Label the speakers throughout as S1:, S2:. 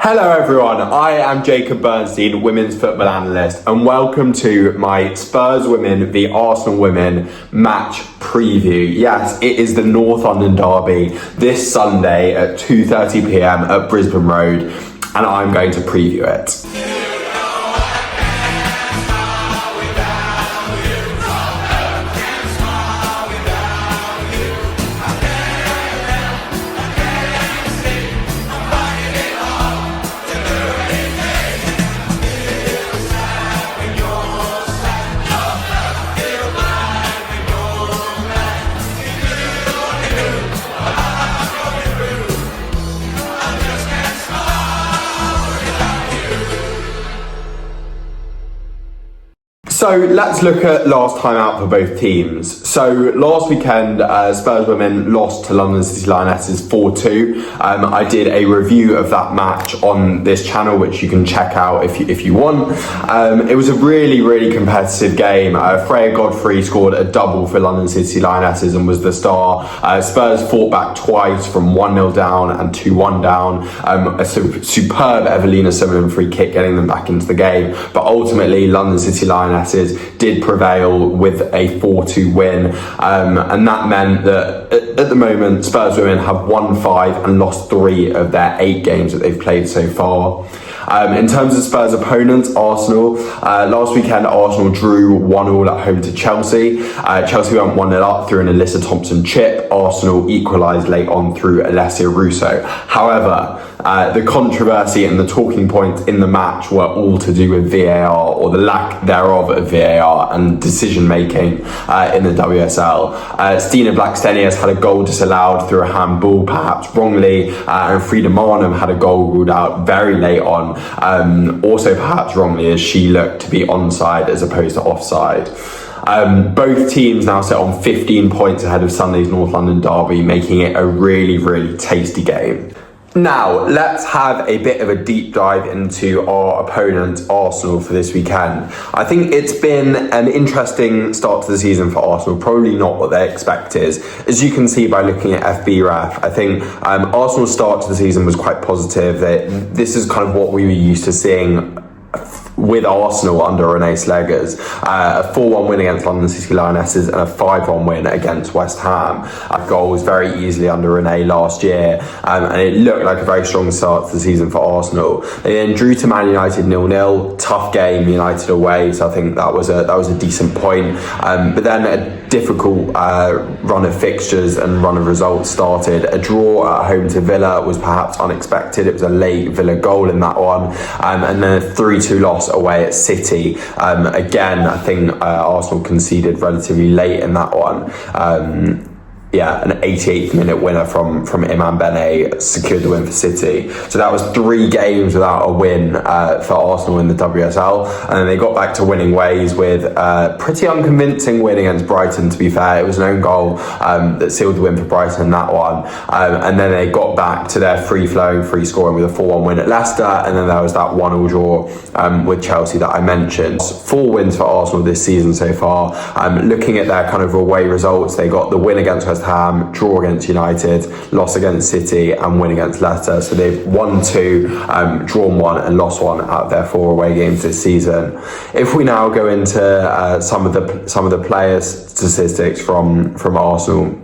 S1: Hello everyone, I am Jacob Bernstein, women's football analyst, and welcome to my Spurs Women v Arsenal Women match preview. Yes, it is the North London derby this Sunday at 2:30pm at Brisbane Road, and I'm going to preview it. So let's look at last time out for both teams. So last weekend, Spurs Women lost to London City Lionesses 4-2. I did a review of that match on this channel, which you can check out if you want. It was a really competitive game. Freya Godfrey scored a double for London City Lionesses and was the star. Spurs fought back twice from 1-0 down and 2-1 down. A superb Evelina Summerlin free kick getting them back into the game. But ultimately, London City Lionesses did prevail with a 4-2 win, and that meant that at the moment Spurs Women have won 5 and lost 3 of their 8 games that they've played so far. In terms of Spurs opponents, Arsenal, last weekend Arsenal drew 1-1 at home to Chelsea. Chelsea went 1-0 up through an Alyssa Thompson chip. Arsenal equalised late on through Alessia Russo. However, the controversy and the talking points in the match were all to do with VAR, or the lack thereof of VAR, and decision making in the WSL. Stina Blackstenius had a goal disallowed through a handball, perhaps wrongly, and Frida Marnham had a goal ruled out very late on, also perhaps wrongly, as she looked to be onside as opposed to offside. Both teams now sit on 15 points ahead of Sunday's North London derby, making it a really tasty game. Now, let's have a bit of a deep dive into our opponent, Arsenal, for this weekend. I think it's been an interesting start to the season for Arsenal, probably not what they expected. As you can see by looking at FBref, I think Arsenal's start to the season was quite positive. This is kind of what we were used to seeing with Arsenal under Renee Slegers. A 4-1 win against London City Lionesses and a 5-1 win against West Ham. Goals very easily under Renee last year, and it looked like a very strong start to the season for Arsenal. They then drew to Man United 0-0. Tough game, United away, so I think that was a decent point. But then a difficult run of fixtures and run of results started. A draw at home to Villa was perhaps unexpected. It was a late Villa goal in that one, and then a 3-2 loss away at City. Again, I think Arsenal conceded relatively late in that one. An 88th minute winner from Iman Bene secured the win for City. So that was 3 games without a win for Arsenal in the WSL. And then they got back to winning ways with a pretty unconvincing win against Brighton, to be fair. It was an own goal that sealed the win for Brighton in that one. And then they got back to their free-flowing, free-scoring with a 4-1 win at Leicester. And then there was that 1-1 draw with Chelsea that I mentioned. 4 wins for Arsenal this season so far. Looking at their kind of away results, they got the win against West Ham, draw against United, loss against City, and win against Leicester. So they've won 2, drawn 1, and lost 1 out of their 4 away games this season. If we now go into some of the players' statistics from Arsenal.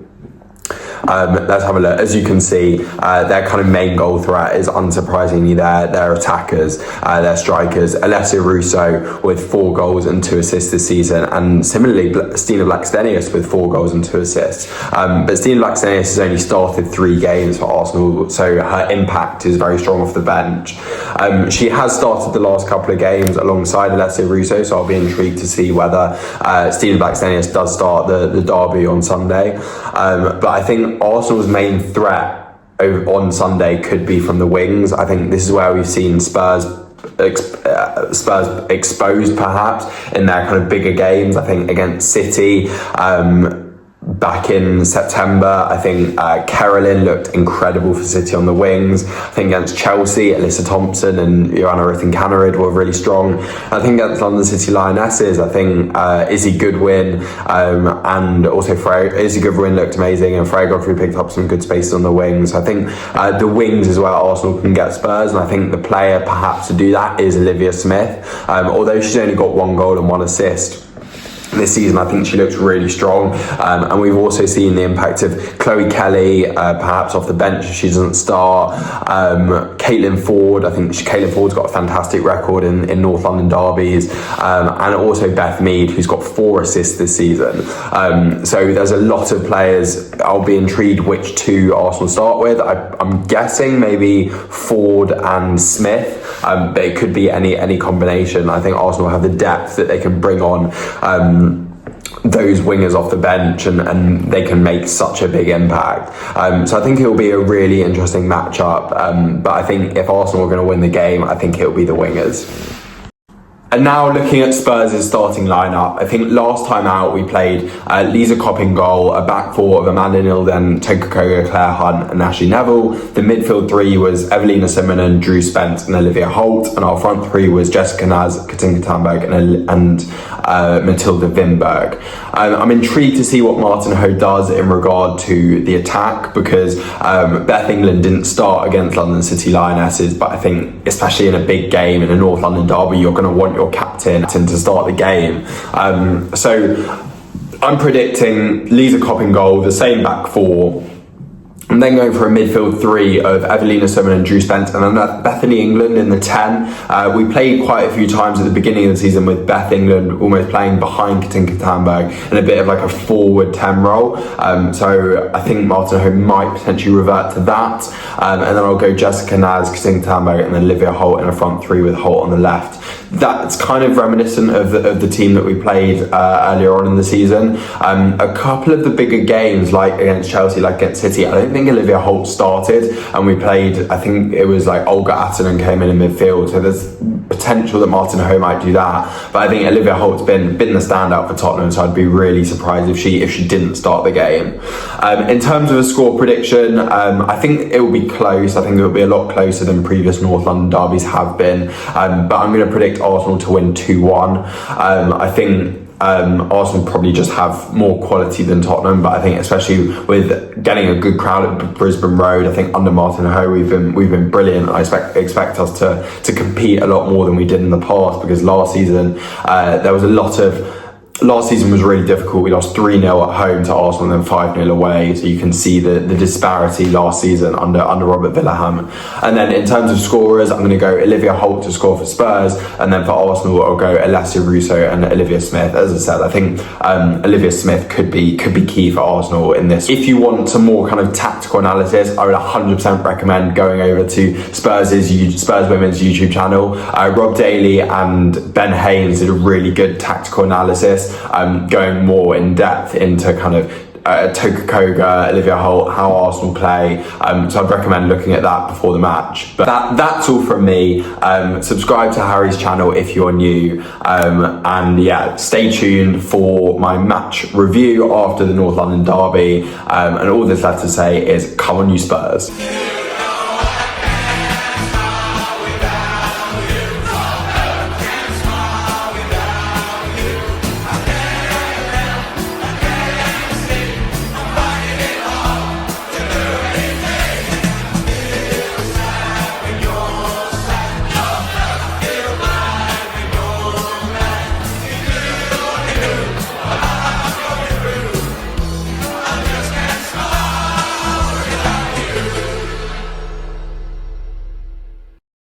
S1: Let's have a look. As you can see, their kind of main goal threat is unsurprisingly their attackers, their strikers. Alessia Russo with 4 goals and 2 assists this season, and similarly Stina Blackstenius with 4 goals and 2 assists. But Stina Blackstenius has only started 3 games for Arsenal, so her impact is very strong off the bench. She has started the last couple of games alongside Alessia Russo, so I'll be intrigued to see whether Stina Blackstenius does start the derby on Sunday. But I think Arsenal's main threat on Sunday could be from the wings. I think this is where we've seen Spurs exposed perhaps in their kind of bigger games. I think against City, back in September. I think Carolyn looked incredible for City on the wings. I think against Chelsea, Alyssa Thompson and Joanna Ritten-Kaneryd were really strong. I think against London City Lionesses, I think Izzy Goodwin and also Izzy Goodwin looked amazing, and Freya Godfrey picked up some good spaces on the wings. I think the wings is where Arsenal can get Spurs, and I think the player perhaps to do that is Olivia Smith. Although she's only got 1 goal and 1 assist this season, I think she looks really strong, and we've also seen the impact of Chloe Kelly, perhaps off the bench if she doesn't start. Caitlin Ford, I think Caitlin Ford's got a fantastic record in North London derbies, and also Beth Mead, who's got 4 assists this season. So there's a lot of players. I'll be intrigued which 2 Arsenal start with. I'm guessing maybe Ford and Smith, but it could be any combination. I think Arsenal have the depth that they can bring on those wingers off the bench, and they can make such a big impact. So I think it will be a really interesting matchup, but I think if Arsenal are going to win the game, I think it will be the wingers. And now looking at Spurs' starting lineup, I think last time out we played Lisa Kopp in goal, a back 4 of Amanda Nilden, Toka Koga, Claire Hunt and Ashley Neville. The midfield 3 was Evelina Simonon, Drew Spence and Olivia Holt, and our front 3 was Jessica Naz, Katinka Thunberg and Matilda Vinberg. I'm intrigued to see what Martin Ho does in regard to the attack, because Beth England didn't start against London City Lionesses, but I think especially in a big game, in a North London derby, you're going to want your captain to start the game. So I'm predicting Lisa Kopp in goal, the same back 4. I'm then going for a midfield 3 of Evelina Simonon and Drew Spence, and then Bethany England in the 10. We played quite a few times at the beginning of the season with Beth England almost playing behind Katinka Thunberg in a bit of like a forward 10 role. So I think Martin Ho might potentially revert to that. And then I'll go Jessica Naz, Katinka Thunberg and then Olivia Holt in a front 3 with Holt on the left. That's kind of reminiscent of the team that we played earlier on in the season. A couple of the bigger games, like against Chelsea, like against City, I don't think Olivia Holt started, and we played, I think it was like Olga Attonen came in midfield, so there's potential that Martin Ho might do that. But I think Olivia Holt's been the standout for Tottenham, so I'd be really surprised if she didn't start the game. In terms of a score prediction, I think it will be close. I think it will be a lot closer than previous North London derbies have been, but I'm going to predict Arsenal to win 2-1. I think Arsenal probably just have more quality than Tottenham, but I think especially with getting a good crowd at Brisbane Road, I think under Martin Ho we've been brilliant. I expect us to compete a lot more than we did in the past, because last season last season was really difficult. We lost 3-0 at home to Arsenal and then 5-0 away. So you can see the disparity last season under Robert Villahammer. And then in terms of scorers, I'm going to go Olivia Holt to score for Spurs. And then for Arsenal, I'll go Alessia Russo and Olivia Smith. As I said, I think Olivia Smith could be key for Arsenal in this. If you want some more kind of tactical analysis, I would 100% recommend going over to Spurs Women's YouTube channel. Rob Daly and Ben Haynes did a really good tactical analysis, going more in depth into kind of Toka Koga, Olivia Holt, how Arsenal play. So I'd recommend looking at that before the match. But that's all from me. Subscribe to Harry's channel if you're new. And yeah, stay tuned for my match review after the North London derby. And all that's left to say is, come on you Spurs.